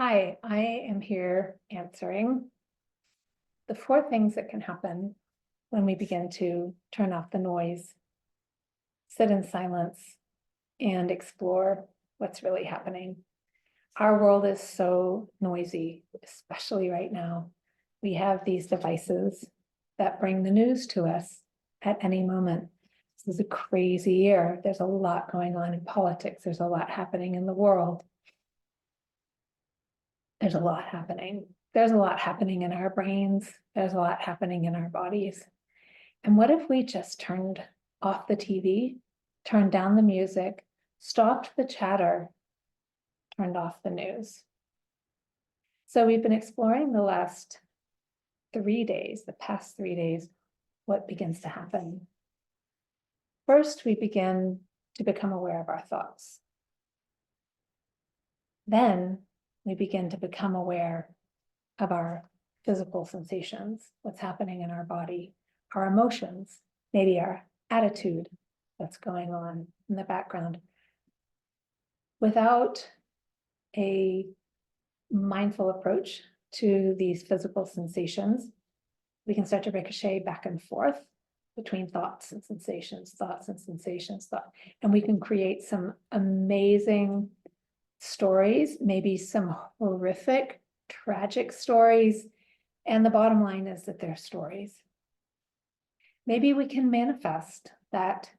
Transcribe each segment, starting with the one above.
Hi, I am here answering the four things that can happen when we begin to turn off the noise, sit in silence, and explore what's really happening. Our world is so noisy, especially right now. We have these devices that bring the news to us at any moment. This is a crazy year. There's a lot going on in politics. There's a lot happening in the world. There's a lot happening. There's a lot happening in our brains. There's a lot happening in our bodies. And what if we just turned off the TV, turned down the music, stopped the chatter, turned off the news? So we've been exploring the last 3 days, the past 3 days, what begins to happen. First, we begin to become aware of our thoughts. Then we begin to become aware of our physical sensations, what's happening in our body, our emotions, maybe our attitude that's going on in the background. Without a mindful approach to these physical sensations, we can start to ricochet back and forth between thoughts and sensations, and we can create some amazing stories, maybe some horrific, tragic stories. And the bottom line is that they're stories. Maybe we can manifest that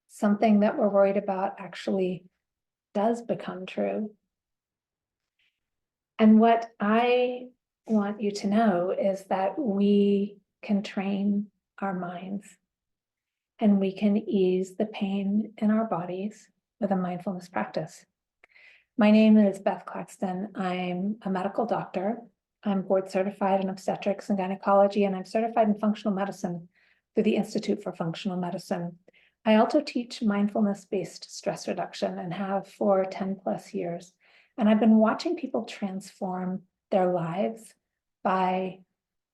something that we're worried about actually does become true. And what I want you to know is that we can train our minds and we can ease the pain in our bodies with a mindfulness practice. My name is Beth Claxton. I'm a medical doctor. I'm board certified in obstetrics and gynecology, and I'm certified in functional medicine through the Institute for Functional Medicine. I also teach mindfulness-based stress reduction and have for 10 plus years. And I've been watching people transform their lives by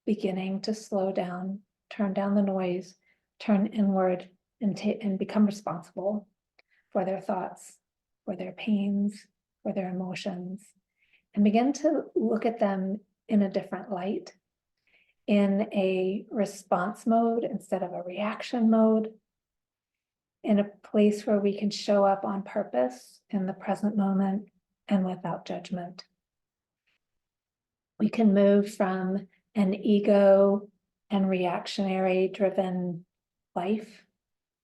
beginning to slow down, turn down the noise, turn inward, and become responsible for their thoughts, for their pains, for their emotions, and begin to look at them in a different light, in a response mode instead of a reaction mode, in a place where we can show up on purpose in the present moment and without judgment. We can move from an ego and reactionary driven life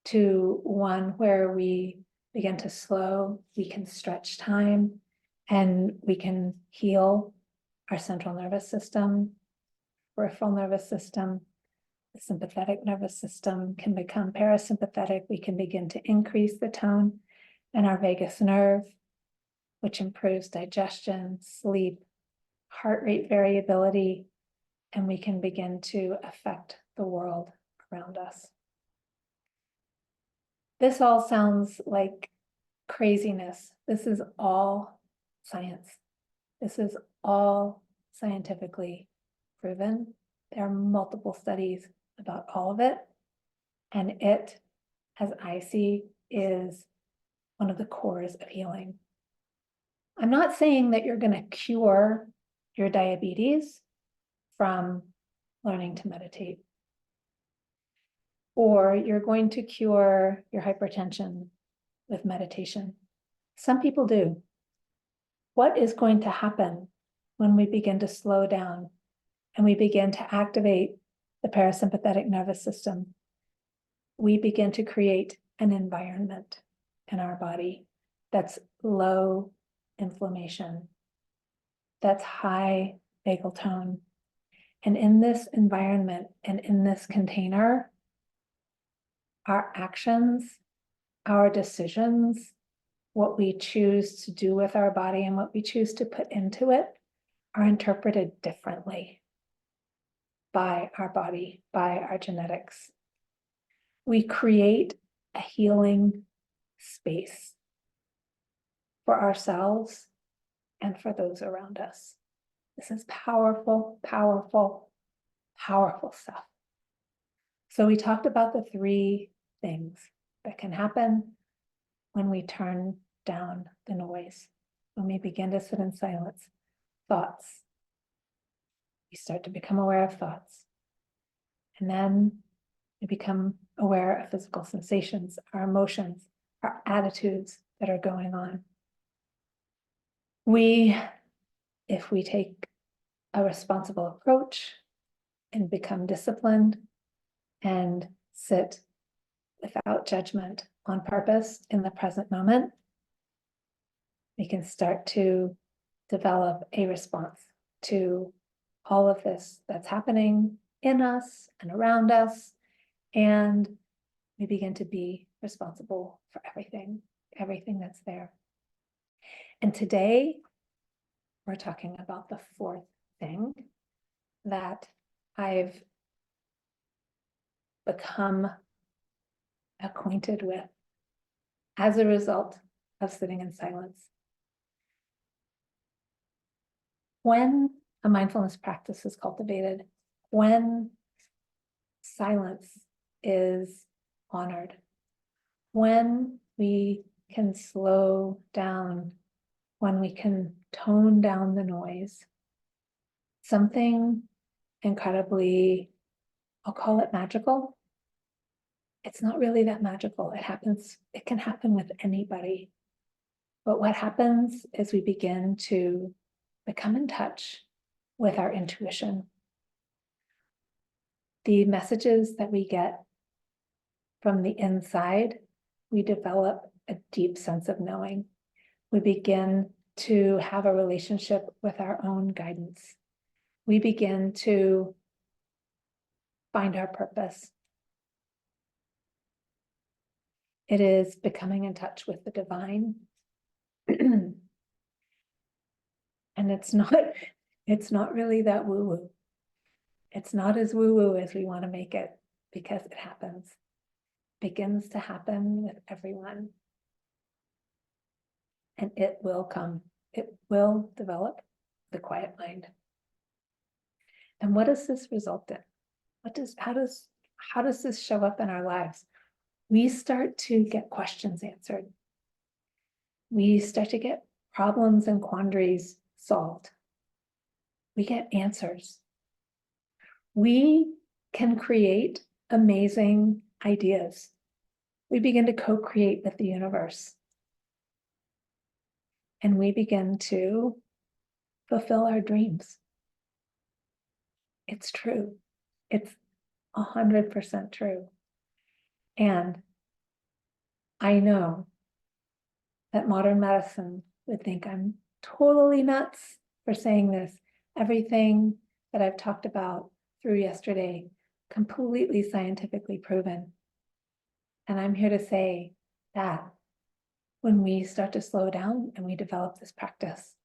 to one where we begin to slow, we can stretch time, and we can heal our central nervous system, peripheral nervous system. The sympathetic nervous system can become parasympathetic. We can begin to increase the tone in our vagus nerve, which improves digestion, sleep, heart rate variability, and we can begin to affect the world around us. This all sounds like craziness. This is all science. This is all scientifically proven. There are multiple studies about all of it. And it, as I see, is one of the cores of healing. I'm not saying that you're going to cure your diabetes from learning to meditate, or you're going to cure your hypertension with meditation. Some people do. What is going to happen when we begin to slow down and we begin to activate the parasympathetic nervous system? We begin to create an environment in our body that's low inflammation, that's high vagal tone. And in this environment and in this container, our actions, our decisions, what we choose to do with our body and what we choose to put into it are interpreted differently by our body, by our genetics. We create a healing space for ourselves and for those around us. This is powerful, powerful, powerful stuff. So we talked about the three things that can happen when we turn down the noise, when we begin to sit in silence. thoughts. We start to become aware of thoughts. And then we become aware of physical sensations, our emotions, our attitudes that are going on. If we take a responsible approach and become disciplined and sit without judgment on purpose in the present moment, we can start to develop a response to all of this that's happening in us and around us. And we begin to be responsible for everything that's there. And today, we're talking about the fourth thing that I've become acquainted with as a result of sitting in silence. When a mindfulness practice is cultivated, when silence is honored, when we can slow down, when we can tone down the noise, something incredibly, I'll call it magical. It's not really that magical. It can happen with anybody. But what happens is we begin to become in touch with our intuition. The messages that we get from the inside, we develop a deep sense of knowing. We begin to have a relationship with our own guidance. We begin to find our purpose. It is becoming in touch with the divine. And it's not really that woo-woo. It's not as woo-woo as we want to make it, because it happens. It begins to happen with everyone. And it will come. It will develop the quiet mind. And what does this result in? How does this show up in our lives? We start to get questions answered. We start to get problems and quandaries solved. We get answers. We can create amazing ideas. We begin to co-create with the universe. And we begin to fulfill our dreams. It's true. It's 100% true. And I know that modern medicine would think I'm totally nuts for saying this. Everything that I've talked about through yesterday, completely scientifically proven. And I'm here to say that when we start to slow down and we develop this practice,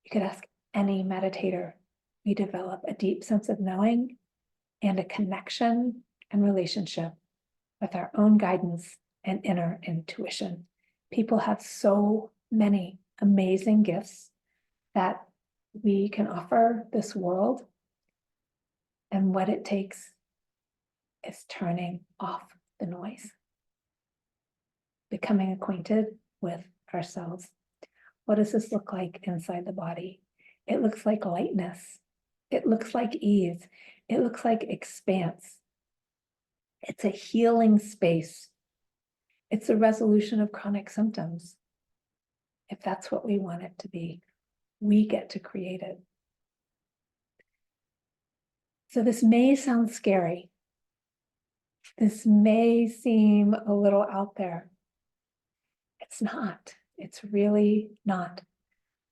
you could ask any meditator, we develop a deep sense of knowing and a connection and relationship with our own guidance and inner intuition. People have so many amazing gifts that we can offer this world. And what it takes is turning off the noise, becoming acquainted with ourselves. What does this look like inside the body? It looks like lightness. It looks like ease. It looks like expanse. It's a healing space. It's a resolution of chronic symptoms. If that's what we want it to be, we get to create it. So this may sound scary. This may seem a little out there. It's not. It's really not.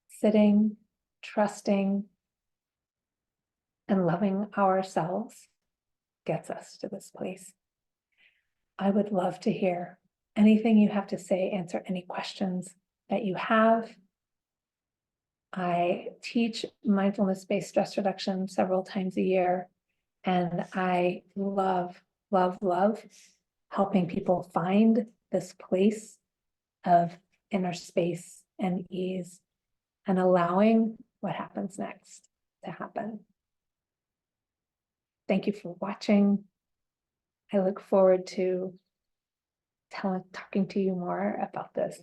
Sitting, trusting, and loving ourselves gets us to this place. I would love to hear anything you have to say, answer any questions that you have. I teach mindfulness-based stress reduction several times a year, and I love, love, love helping people find this place of inner space and ease and allowing what happens next to happen. Thank you for watching. I look forward to talking to you more about this.